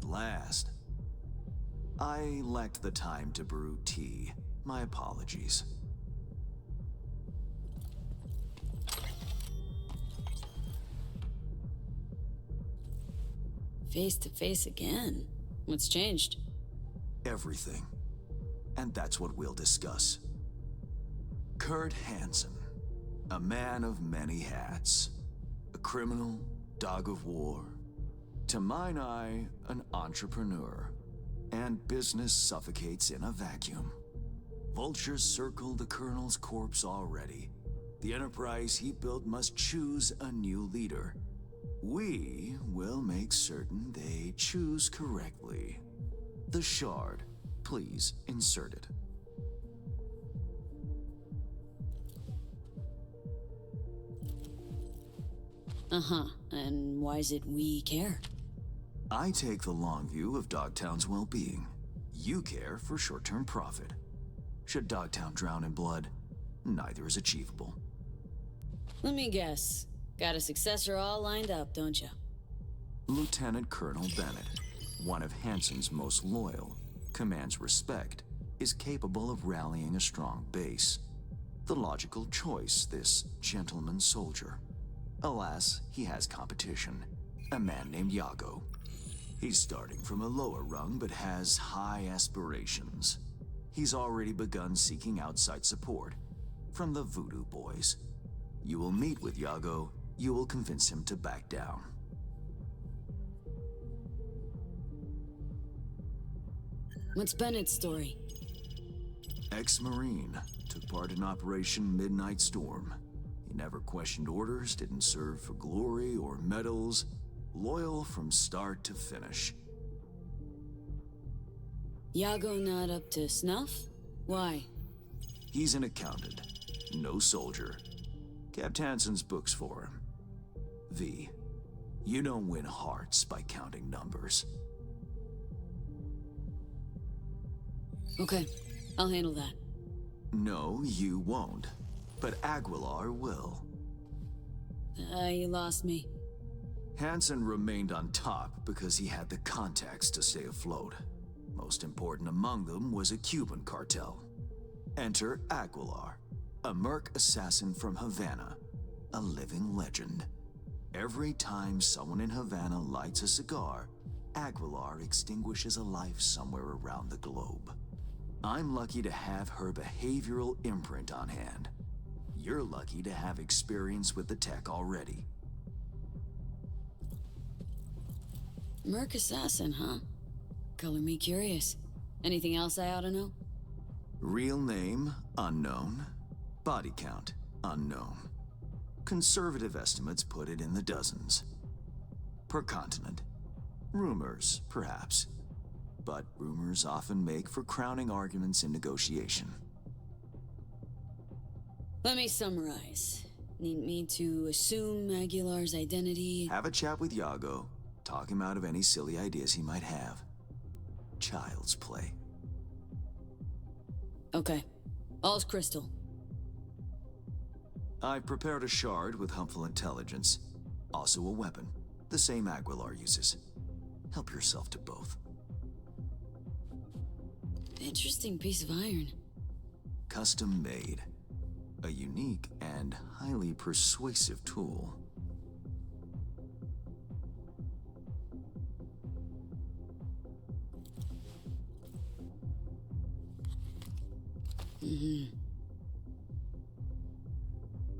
last. I lacked the time to brew tea. My apologies. Face to face again. What's changed? Everything. And that's what we'll discuss. Kurt Hansen, a man of many hats. A criminal, dog of war. To mine eye, an entrepreneur. And business suffocates in a vacuum. Vultures circle the Colonel's corpse already. The enterprise he built must choose a new leader. We will make certain they choose correctly. The shard, please insert it. Uh-huh, and why is it we care? I take the long view of Dogtown's well-being. You care for short-term profit. Should Dogtown drown in blood, neither is achievable. Let me guess. Got a successor all lined up, don't you? Lieutenant Colonel Bennett, one of Hansen's most loyal, commands respect, is capable of rallying a strong base. The logical choice, this gentleman soldier. Alas, he has competition, a man named Yago. He's starting from a lower rung but has high aspirations. He's already begun seeking outside support from the Voodoo Boys. You will meet with Yago, you will convince him to back down. What's Bennett's story? Ex-Marine, took part in Operation Midnight Storm. He never questioned orders, didn't serve for glory or medals, loyal from start to finish. Yago not up to snuff? Why? He's an accountant, no soldier. Kept Hansen's books for him. V, you don't win hearts by counting numbers. Okay, I'll handle that. No, you won't. But Aguilar will. You lost me. Hansen remained on top because he had the contacts to stay afloat. Most important among them was a Cuban cartel. Enter Aguilar, a merc assassin from Havana, a living legend. Every time someone in Havana lights a cigar, Aguilar extinguishes a life somewhere around the globe. I'm lucky to have her behavioral imprint on hand. You're lucky to have experience with the tech already. Merc assassin, huh? Color me curious. Anything else I ought to know? Real name, unknown. Body count, unknown. Conservative estimates put it in the dozens. Per continent. Rumors, perhaps. But rumors often make for crowning arguments in negotiation. Let me summarize. Need me to assume Aguilar's identity? Have a chat with Yago. Talk him out of any silly ideas he might have. Child's play. Okay. All's crystal. I prepared a shard with helpful intelligence. Also a weapon. The same Aguilar uses. Help yourself to both. Interesting piece of iron. Custom made. A unique and highly persuasive tool.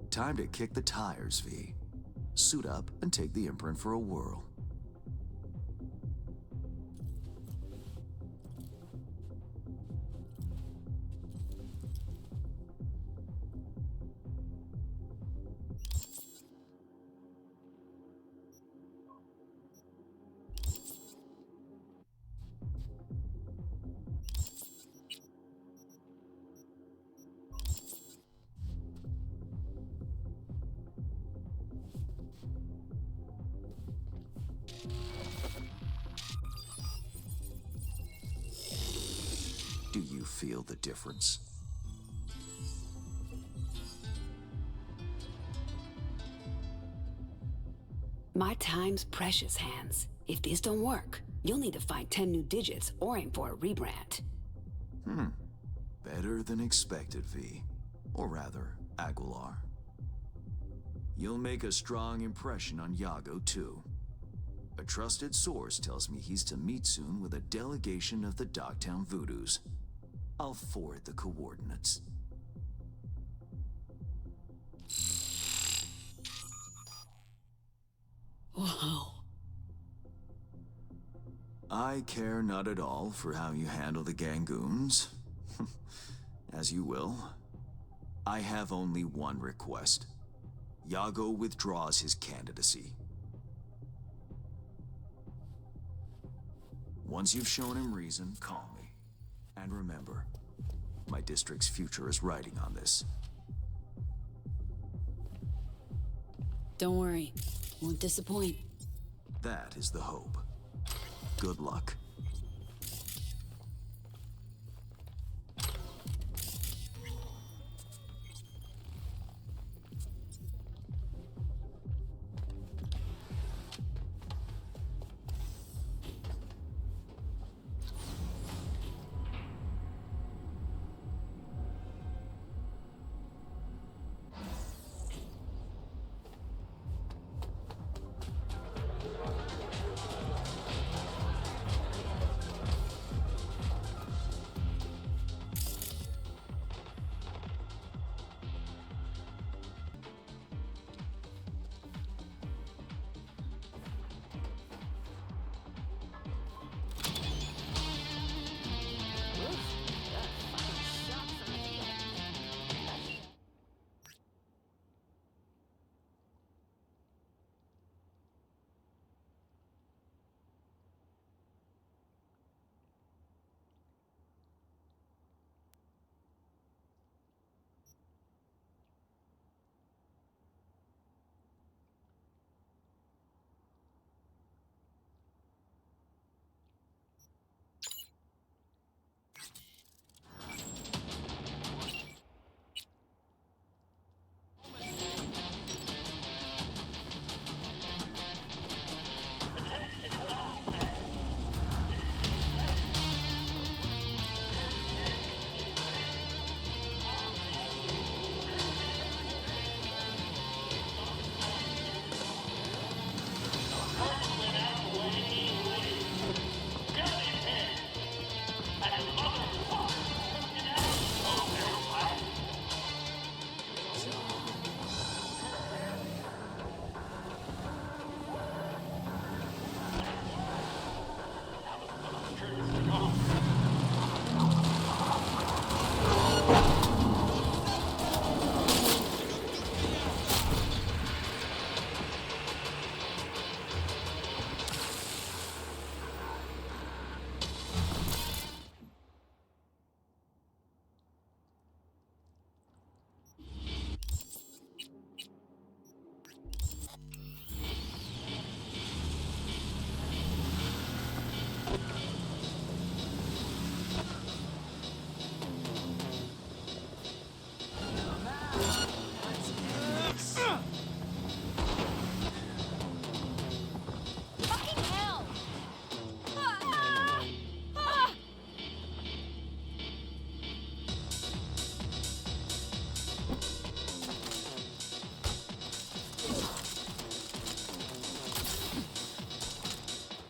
Time to kick the tires, V. Suit up and take the imprint for a whirl. Do you feel the difference? My time's precious, Hans. If this don't work, You'll need to find 10 new digits or aim for a rebrand. Better than expected, V. Or rather, Aguilar. You'll make a strong impression on Yago, too. A trusted source tells me he's to meet soon with a delegation of the Dogtown Voodoos. I'll forward the coordinates. Whoa. I care not at all for how you handle the Gangoons. As you will. I have only one request. Yago withdraws his candidacy. Once you've shown him reason, call me. And remember, my district's future is riding on this. Don't worry. Won't disappoint. That is the hope. Good luck.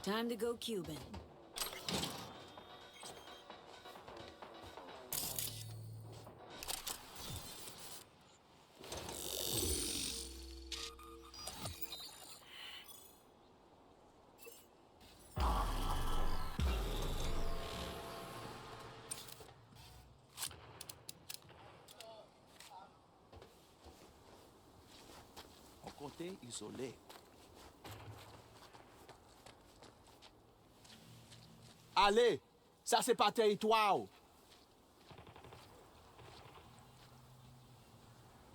Time to go Cuban. En côté isolé. Allez, ça c'est pas territoire.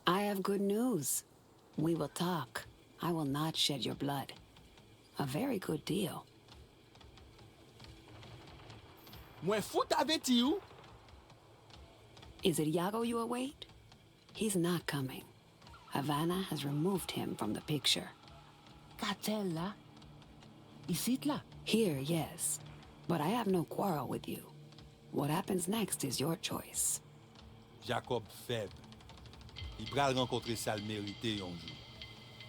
I have good news. We will talk. I will not shed your blood. A very good deal. Mwen fout avec you. Is it Yago you await? He's not coming. Havana has removed him from the picture. Cartel là. Ici là. Here, yes. But I have no quarrel with you. What happens next is your choice. Jacob faible. Il pral rencontrer ça le mérité un jour.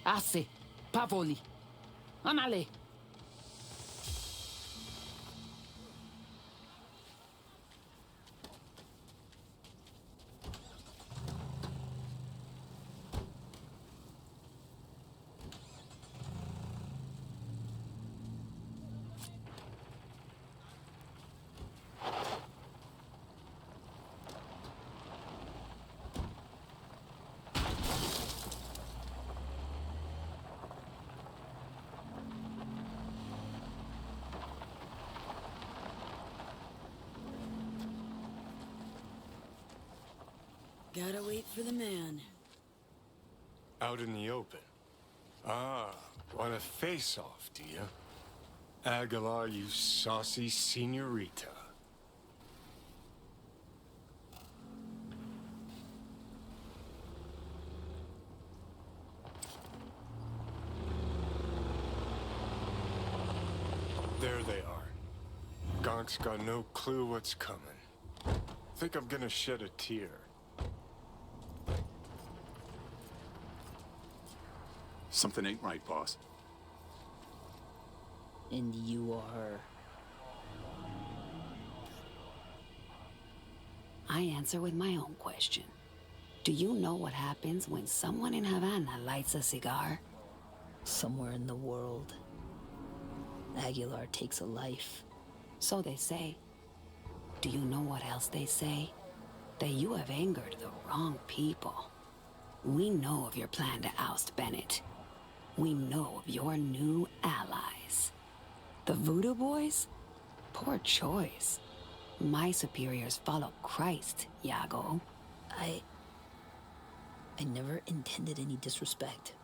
Assez. Pas volé. En allez. Gotta wait for the man. Out in the open. Ah, want a face-off, do you? Aguilar, you saucy senorita. There they are. Gonk's got no clue what's coming. Think I'm gonna shed a tear. Something ain't right, boss. And you are... I answer with my own question. Do you know what happens when someone in Havana lights a cigar? Somewhere in the world, Aguilar takes a life. So they say. Do you know what else they say? That you have angered the wrong people. We know of your plan to oust Bennett. We know of your new allies. The Voodoo Boys? Poor choice. My superiors follow Christ, Iago. I never intended any disrespect.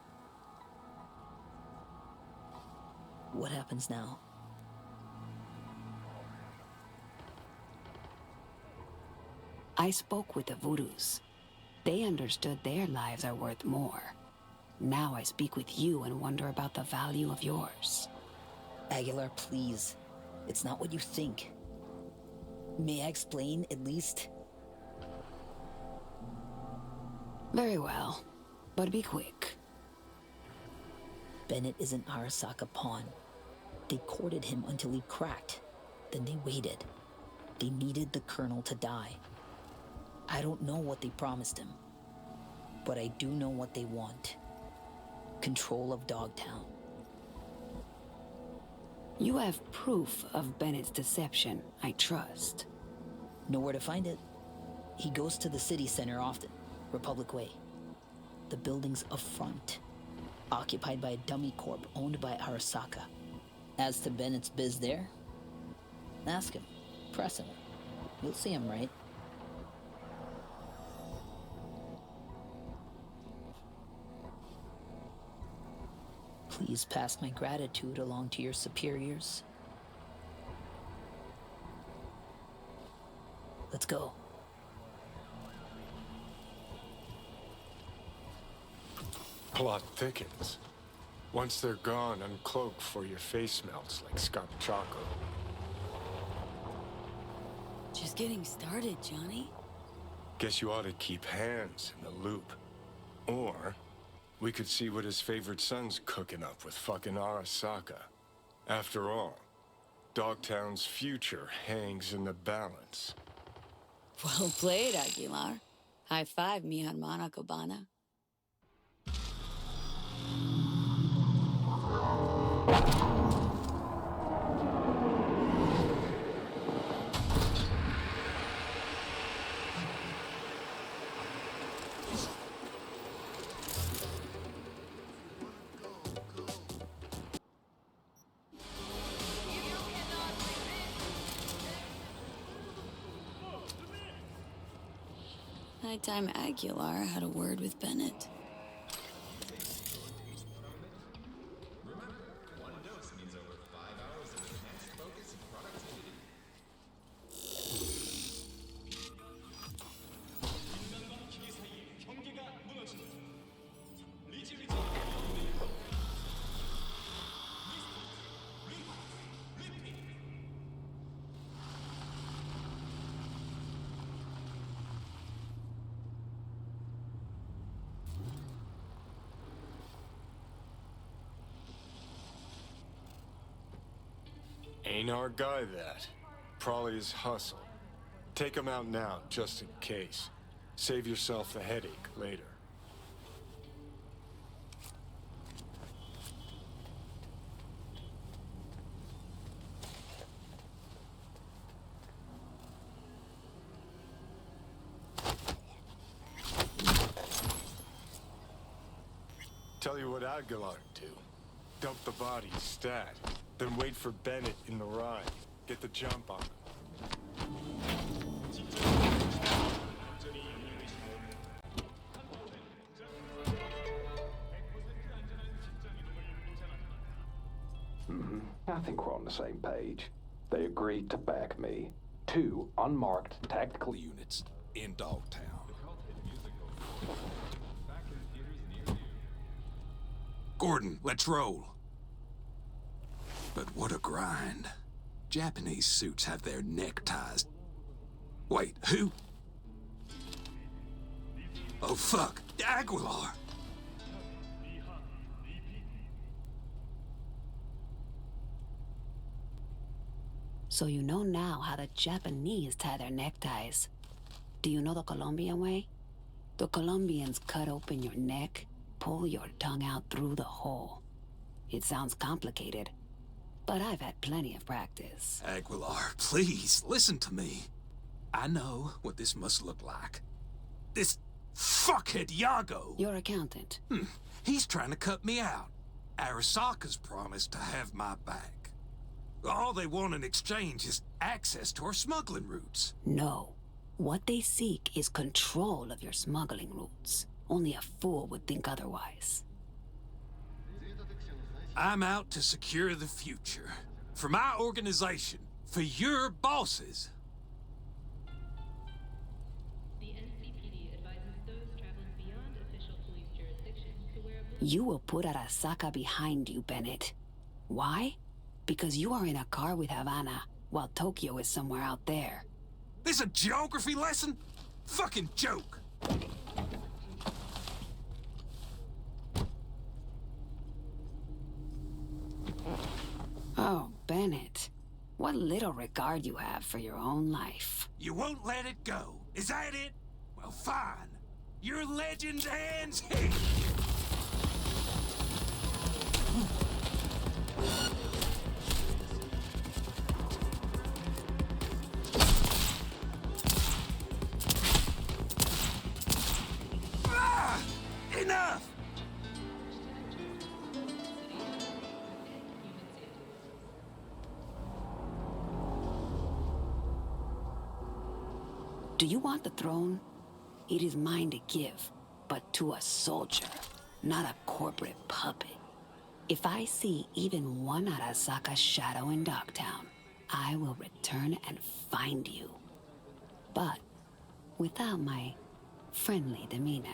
What happens now? I spoke with the Voodoos. They understood their lives are worth more. Now I speak with you and wonder about the value of yours. Aguilar, please. It's not what you think. May I explain, at least? Very well, but be quick. Bennett is an Arasaka pawn. They courted him until he cracked. Then they waited. They needed the Colonel to die. I don't know what they promised him, but I do know what they want. Control of Dogtown. You have proof of Bennett's deception, I trust. Know where to find it? He goes to the city center often, Republic Way. The building's a front, occupied by a dummy corp owned by Arasaka. As to Bennett's biz there, ask him, press him. You'll see him, right? Please pass my gratitude along to your superiors. Let's go. Plot thickens. Once they're gone, uncloak for your face melts like Scott Choco. Just getting started, Johnny. Guess you ought to keep hands in the loop. Or we could see what his favorite son's cooking up with fucking Arasaka. After all, Dogtown's future hangs in the balance. Well played, Aguilar. High five, mi hermana Cubana. Nighttime Aguilar had a word with Bennett. Ain't our guy that. Probably his hustle. Take him out now, just in case. Save yourself the headache later. Tell you what Aguilar do. Dump the body, stat. Then wait for Bennett in the ride. Get the jump on him. I think we're on the same page. They agreed to back me. 2 unmarked tactical units in Dogtown. Gordon, let's roll. But what a grind. Japanese suits have their neckties. Wait, who? Oh, fuck. Aguilar. So you know now how the Japanese tie their neckties. Do you know the Colombian way? The Colombians cut open your neck, pull your tongue out through the hole. It sounds complicated, but I've had plenty of practice. Aguilar, please, listen to me. I know what this must look like. This fuckhead Yago. Your accountant. He's trying to cut me out. Arasaka's promised to have my back. All they want in exchange is access to our smuggling routes. No. What they seek is control of your smuggling routes. Only a fool would think otherwise. I'm out to secure the future. For my organization. For your bosses. The NCPD advises those traveling beyond official police jurisdiction to wear a blue... You will put Arasaka behind you, Bennett. Why? Because you are in a car with Havana, while Tokyo is somewhere out there. This a geography lesson? Fucking joke. Oh, Bennett. What little regard you have for your own life. You won't let it go. Is that it? Well, fine. Your legend ends here. Enough! Do you want the throne? It is mine to give, but to a soldier, not a corporate puppet. If I see even one Arasaka shadow in Dogtown, I will return and find you. But without my friendly demeanor.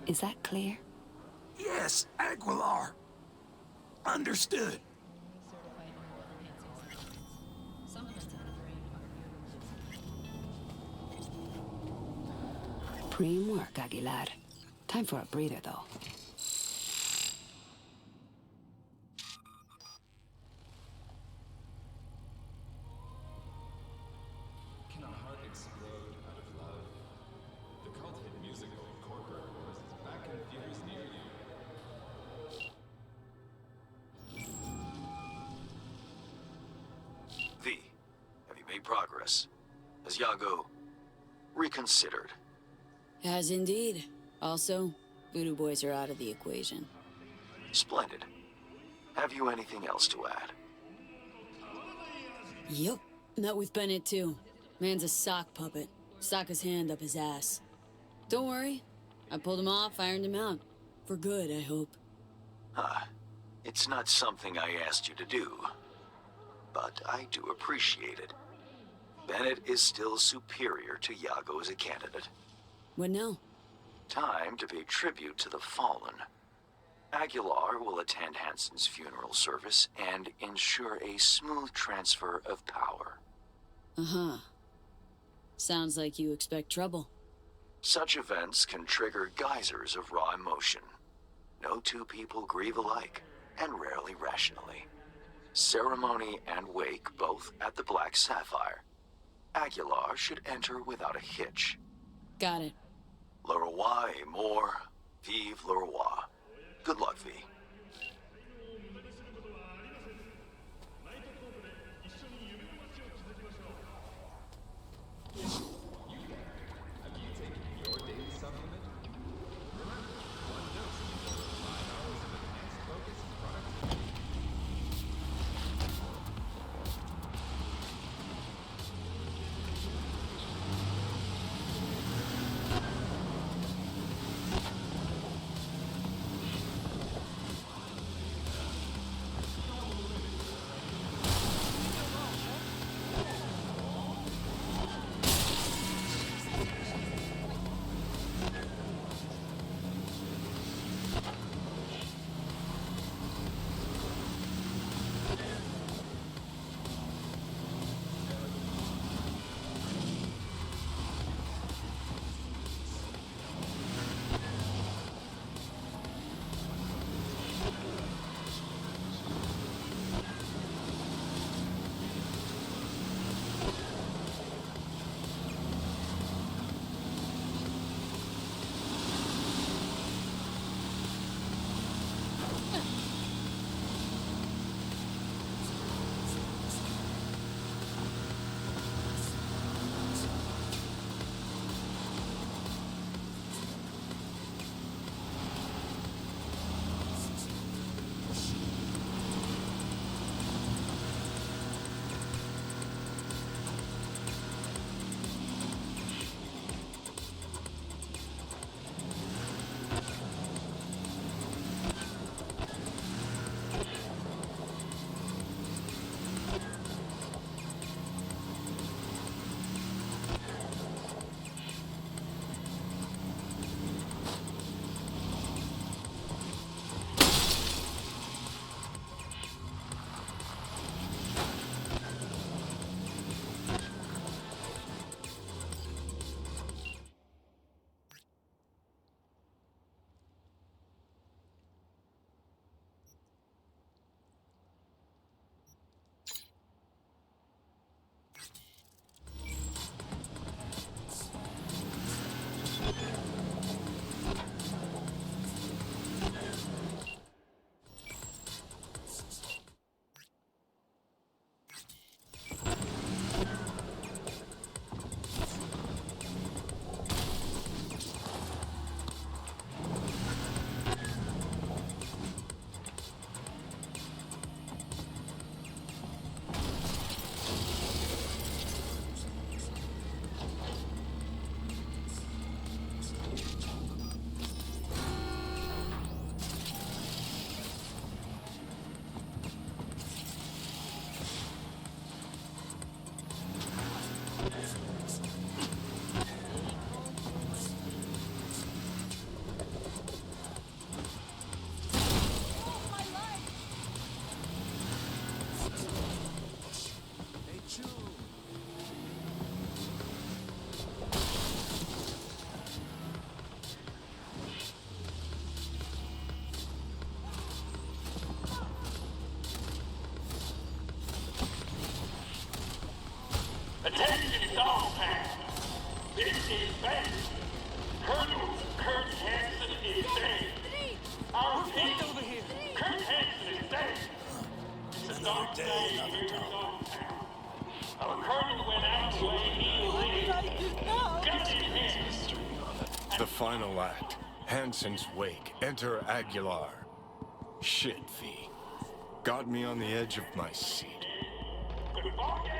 Is that clear? Yes, Aguilar. Understood. Preem work, Aguilar. Time for a breather, though. Have you made progress? Has Yago reconsidered? Has indeed. Also, Voodoo Boys are out of the equation. Splendid. Have you anything else to add? Yep. Met with Bennett, too. Man's a sock puppet. Sokka's hand up his ass. Don't worry. I pulled him off, ironed him out. For good, I hope. It's not something I asked you to do. But I do appreciate it. Bennett is still superior to Yago as a candidate. What now? Time to pay tribute to the fallen. Aguilar will attend Hansen's funeral service and ensure a smooth transfer of power. Uh-huh. Sounds like you expect trouble. Such events can trigger geysers of raw emotion. No two people grieve alike, and rarely rationally. Ceremony and wake both at the Black Sapphire. Aguilar should enter without a hitch. Got it. Le roi est mort. Vive le roi. Good luck, V. Attention, Dogtown. This is Bandit. Colonel Kurt Hansen is dead. Our repeat, Kurt Hansen is dead. It's a dark day here in Dogtown. Our colonel went out the way he lived. Gun in hand. The final act. Hansen's wake. Enter Aguilar. Shit, V. Got me on the edge of my seat. The Vulcan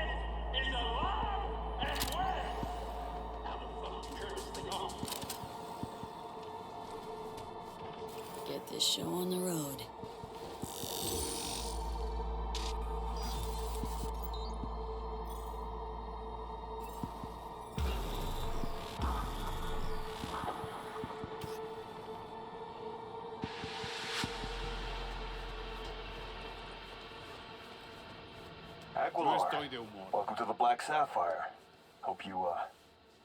is alive and well. How the fuck to turn this thing off? Get this show on the road. No estoy de humor. Welcome to the Black Sapphire. Hope you,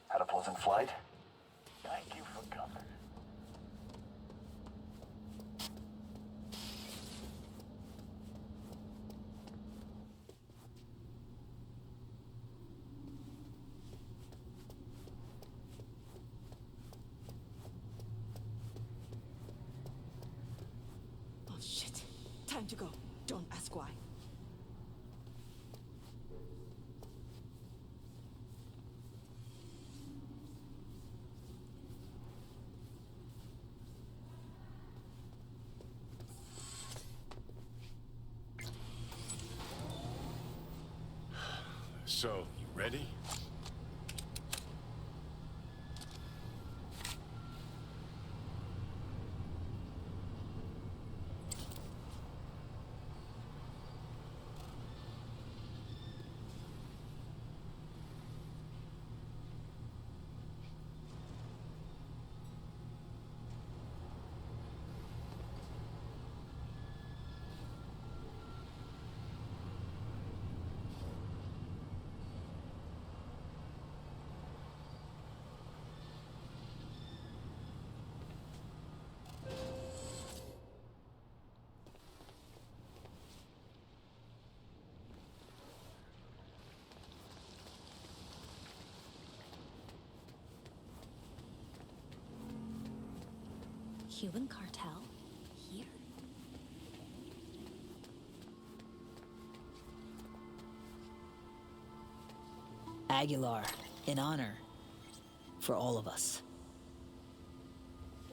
had a pleasant flight. Thank you for coming. Time to go. Don't ask why. So, you ready? Cuban cartel? Here? Aguilar, in honor. For all of us.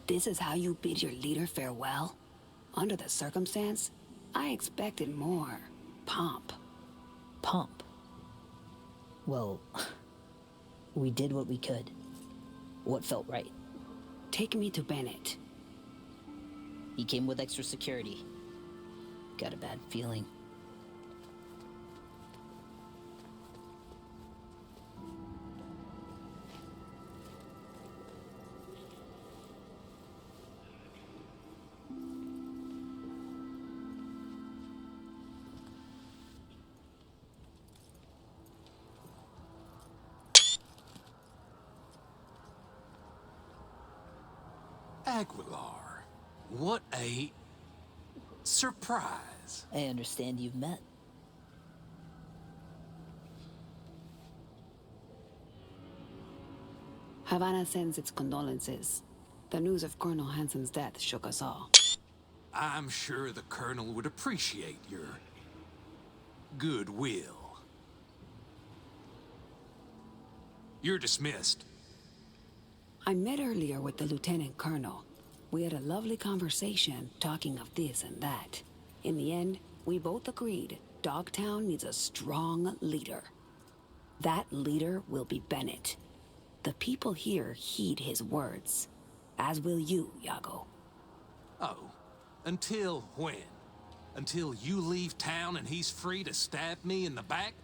This is how you bid your leader farewell? Under the circumstance, I expected more pomp. Pomp? Well, we did what we could. What felt right. Take me to Bennett. He came with extra security. Got a bad feeling. Aguilar, what a surprise. I understand you've met. Havana sends its condolences. The news of Colonel Hansen's death shook us all. I'm sure the Colonel would appreciate your goodwill. You're dismissed. I met earlier with the Lieutenant Colonel. We had a lovely conversation, talking of this and that. In the end, we both agreed Dogtown needs a strong leader. That leader will be Bennett. The people here heed his words. As will you, Iago. Oh, until when? Until you leave town and he's free to stab me in the back?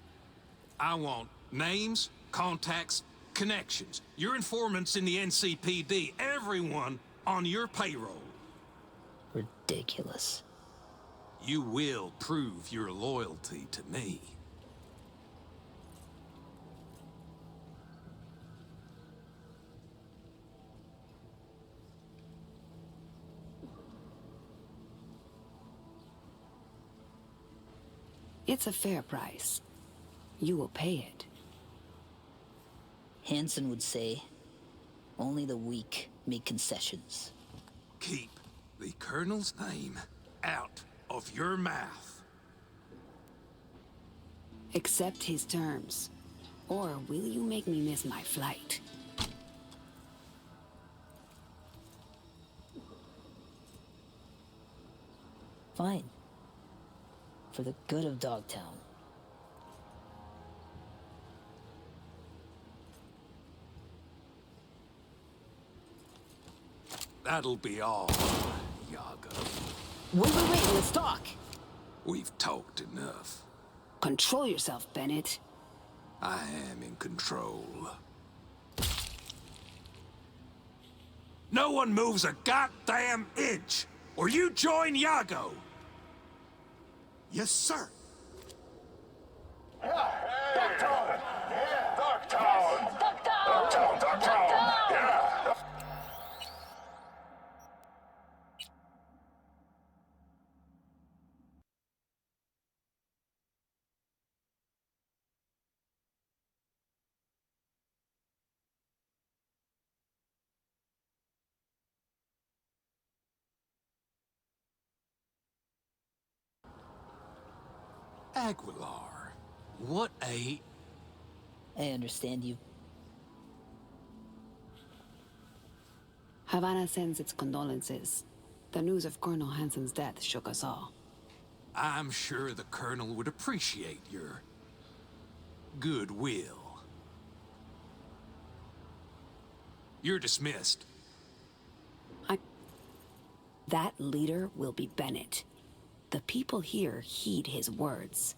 I want names, contacts, connections, your informants in the NCPD, everyone on your payroll. Ridiculous. You will prove your loyalty to me. It's a fair price. You will pay it. Hansen would say, only the weak make concessions. Keep the Colonel's name out of your mouth. Accept his terms. Or will you make me miss my flight? Fine. For the good of Dogtown. That'll be all, Iago. Wait, let's talk. We've talked enough. Control yourself, Bennett. I am in control. No one moves a goddamn inch, or you join Iago! Yes, sir. Dogtown! Yeah, Dogtown! Dogtown! Yeah! Aguilar, what a... I understand you. Havana sends its condolences. The news of Colonel Hansen's death shook us all. I'm sure the Colonel would appreciate your goodwill. You're dismissed. That leader will be Bennett. The people here heed his words,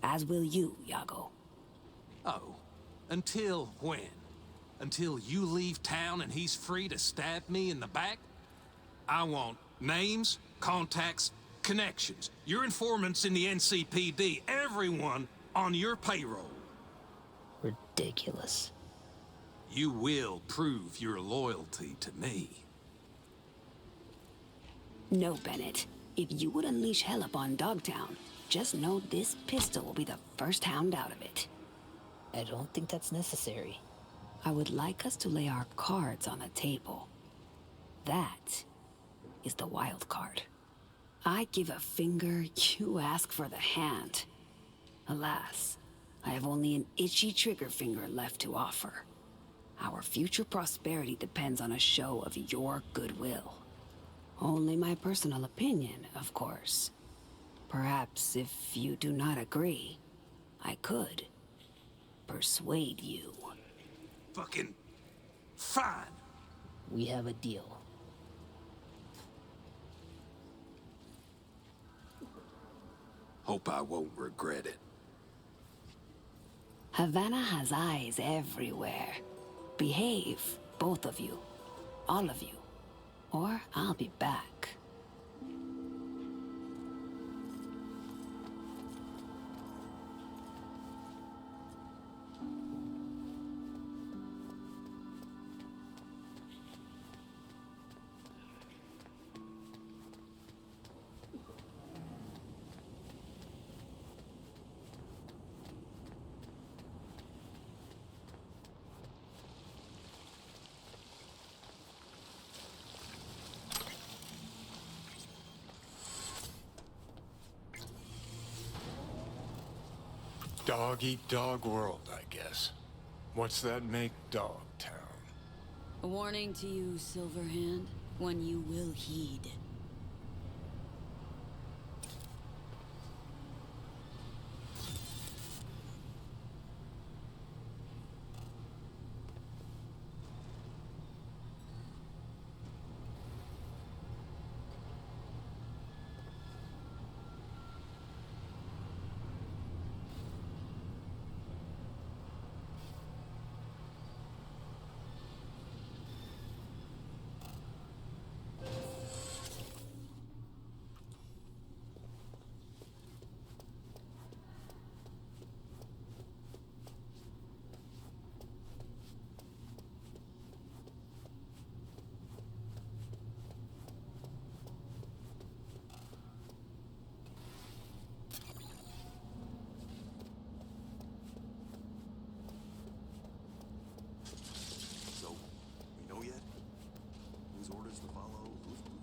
as will you, Iago. Oh, until when? Until you leave town and he's free to stab me in the back? I want names, contacts, connections. Your informants in the NCPD, everyone on your payroll. Ridiculous. You will prove your loyalty to me. No, Bennett. If you would unleash hell upon Dogtown, just know this pistol will be the first hound out of it. I don't think that's necessary. I would like us to lay our cards on the table. That is the wild card. I give a finger, you ask for the hand. Alas, I have only an itchy trigger finger left to offer. Our future prosperity depends on a show of your goodwill. Only my personal opinion, of course. Perhaps if you do not agree, I could persuade you. Fucking fine. We have a deal. Hope I won't regret it. Havana has eyes everywhere. Behave, both of you. All of you. Or I'll be back. Dog-eat-dog world, I guess. What's that make Dogtown? A warning to you, Silverhand, one you will heed.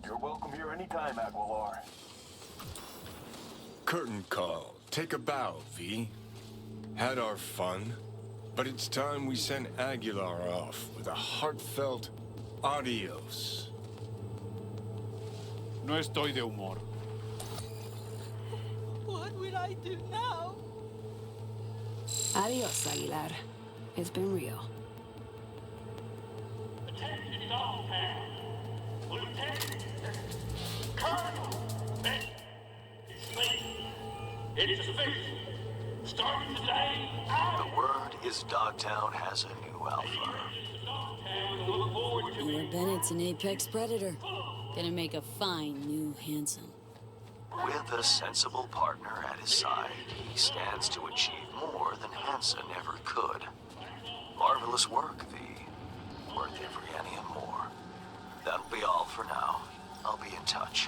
You're welcome here anytime, Aguilar. Curtain call. Take a bow, V. Had our fun, but it's time we send Aguilar off with a heartfelt adios. No estoy de humor. What will I do now? Adios, Aguilar. It's been real. Attention, Dogtown. Lieutenant, Colonel, it's late. It's official. Starting today, The word is Dogtown has a new alpha. Leader Bennett's an apex predator. Gonna make a fine new Hansen. With a sensible partner at his side, he stands to achieve more than Hansen ever could. Marvelous work, V. Worth every penny and more. That'll be all for now. I'll be in touch.